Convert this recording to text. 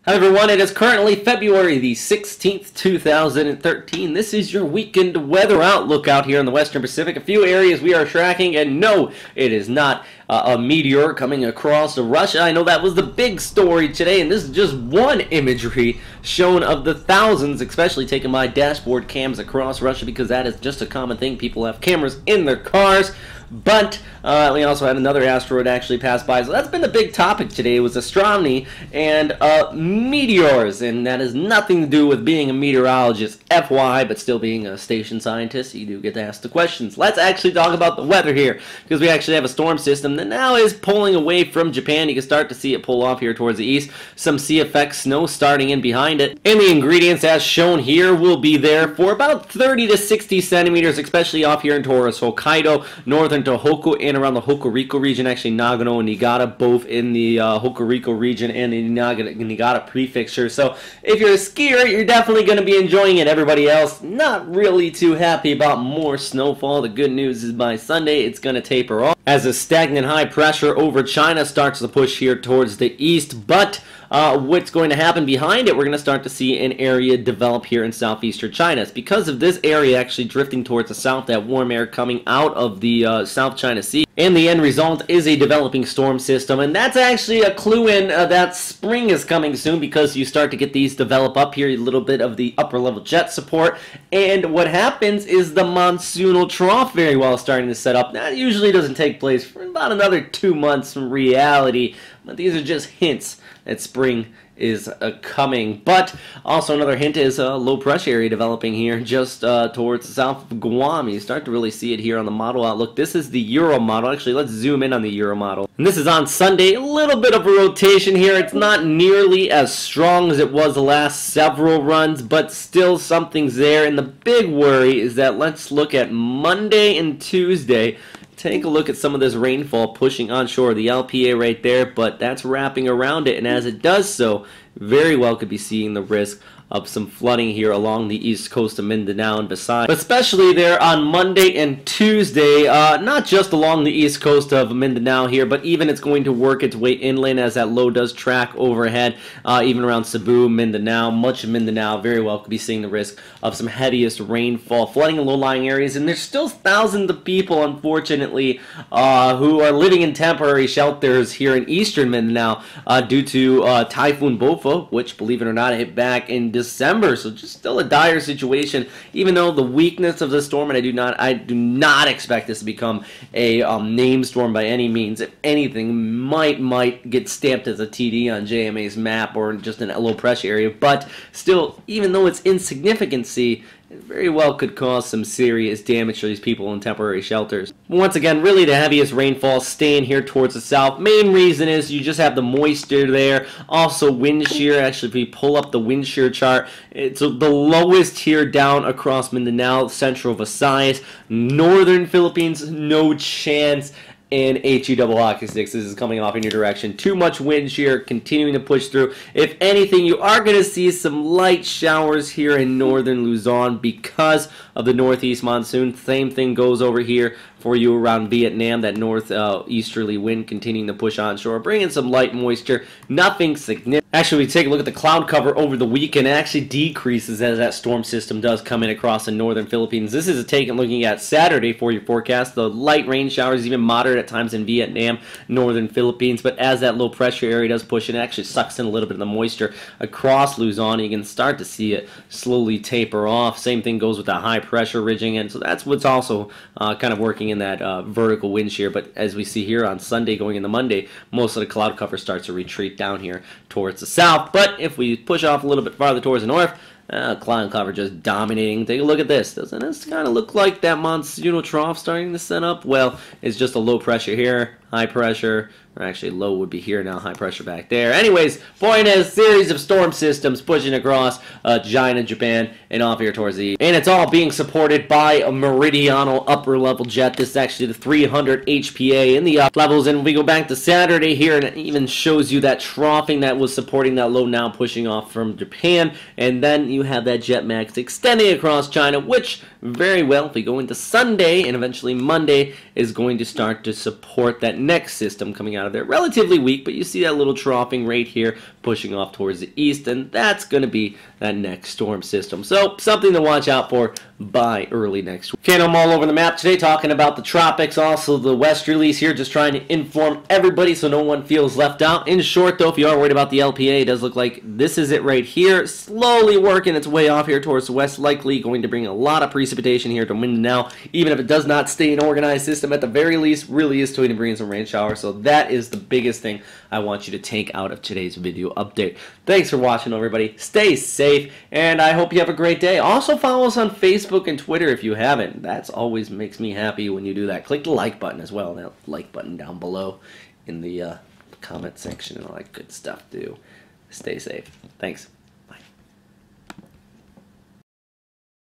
Hi everyone, it is currently February the 16th, 2013. This is your weekend weather outlook out here in the Western Pacific. A few areas we are tracking, and no, it is not a meteor coming across Russia. I know that was the big story today, and this is just one imagery shown of the thousands, especially taken by dashboard cams across Russia, because that is just a common thing. People have cameras in their cars. But we also had another asteroid actually pass by. So that's been the big topic today, was astronomy and meteors. And that has nothing to do with being a meteorologist, FY, but still being a station scientist. You do get to ask the questions. Let's actually talk about the weather here, because we actually have a storm system that now is pulling away from Japan. You can start to see it pull off here towards the east. Some sea effect snow starting in behind it. And the ingredients as shown here will be there for about 30 to 60 centimeters, especially off here in Taurus, Hokkaido, northern Tohoku, and around the Hokoriku region, actually Nagano and Niigata, both in the Hokuriku region and the Niigata prefecture. So if you're a skier, you're definitely going to be enjoying it. Everybody else, not really too happy about more snowfall. The good news is by Sunday, it's going to taper off as a stagnant high pressure over China starts to push here towards the east. But what's going to happen behind it, we're going to start to see an area develop here in southeastern China. It's because of this area actually drifting towards the south, that warm air coming out of the South China Sea. And the end result is a developing storm system, and that's actually a clue in that spring is coming soon, because you start to get these develop up here, a little bit of the upper level jet support, and what happens is the monsoonal trough very well starting to set up. That usually doesn't take place for about another 2 months from reality, but these are just hints that spring is coming. But also another hint is a low pressure area developing here just towards the south of Guam. You start to really see it here on the model outlook. This is the Euro model. Actually, let's zoom in on the Euro model. And this is on Sunday. A little bit of a rotation here. It's not nearly as strong as it was the last several runs, but still something's there. And the big worry is that, let's look at Monday and Tuesday. Take a look at some of this rainfall pushing onshore, the LPA right there, but that's wrapping around it, and as it does so, very well could be seeing the risk of some flooding here along the east coast of Mindanao and besides. But especially there on Monday and Tuesday, not just along the east coast of Mindanao here, but even it's going to work its way inland as that low does track overhead, even around Cebu, Mindanao, much of Mindanao, very well could be seeing the risk of some heaviest rainfall, flooding in low-lying areas, and there's still thousands of people, unfortunately, who are living in temporary shelters here in eastern Mindanao due to Typhoon Bopha, which, believe it or not, hit back in December, so just still a dire situation, even though the weakness of the storm, and I do not expect this to become a named storm by any means. If anything, might get stamped as a TD on JMA's map or just in a low pressure area, but still, even though it's insignificancy, it very well could cause some serious damage to these people in temporary shelters. Once again, really the heaviest rainfall staying here towards the south. Main reason is you just have the moisture there. Also wind shear. Actually, if we pull up the wind shear chart, it's the lowest here down across Mindanao, central Visayas, northern Philippines, no chance. And HE double hockey sticks, this is coming off in your direction. Too much wind shear, continuing to push through. If anything, you are going to see some light showers here in northern Luzon because of the northeast monsoon. Same thing goes over here for you around Vietnam, that northeasterly wind continuing to push onshore, bringing some light moisture, nothing significant. Actually, we take a look at the cloud cover over the weekend. It actually decreases as that storm system does come in across the northern Philippines. This is a take looking at Saturday for your forecast. The light rain showers, even moderate at times in Vietnam, northern Philippines, but as that low pressure area does push in, it actually sucks in a little bit of the moisture across Luzon. You can start to see it slowly taper off. Same thing goes with the high pressure ridging, and so that's what's also kind of working in that vertical wind shear. But as we see here on Sunday going into Monday, most of the cloud cover starts to retreat down here towards the south. But if we push off a little bit farther towards the north, cloud cover just dominating. Take a look at this. Doesn't this kind of look like that monsoonal trough starting to set up? Well, it's just a low pressure here, high pressure, or actually low would be here now, high pressure back there. Anyways, point is, series of storm systems pushing across China, Japan, and off here towards the east. And it's all being supported by a meridional upper level jet. This is actually the 300 HPA in the up levels. And we go back to Saturday here, and it even shows you that troughing that was supporting that low now pushing off from Japan. And then you have that jet max extending across China, which very well, if we go into Sunday and eventually Monday, is going to start to support that next system coming out of there. Relatively weak, but you see that little troughing right here pushing off towards the east, and that's going to be that next storm system. So something to watch out for by early next week. Okay, I'm all over the map today talking about the tropics, also the westerlies here, just trying to inform everybody so no one feels left out. In short, though, if you are worried about the LPA, it does look like this is it right here, slowly working its way off here towards the west, likely going to bring a lot of precipitation here to Mindanao. Even if it does not stay an organized system, at the very least, really is going to bring some rain showers. So that is the biggest thing I want you to take out of today's video update. Thanks for watching, everybody. Stay safe, and I hope you have a great day. Also, follow us on Facebook and Twitter if you haven't. That always makes me happy when you do that. Click the like button as well. That like button down below in the comment section and all that good stuff too. Stay safe. Thanks.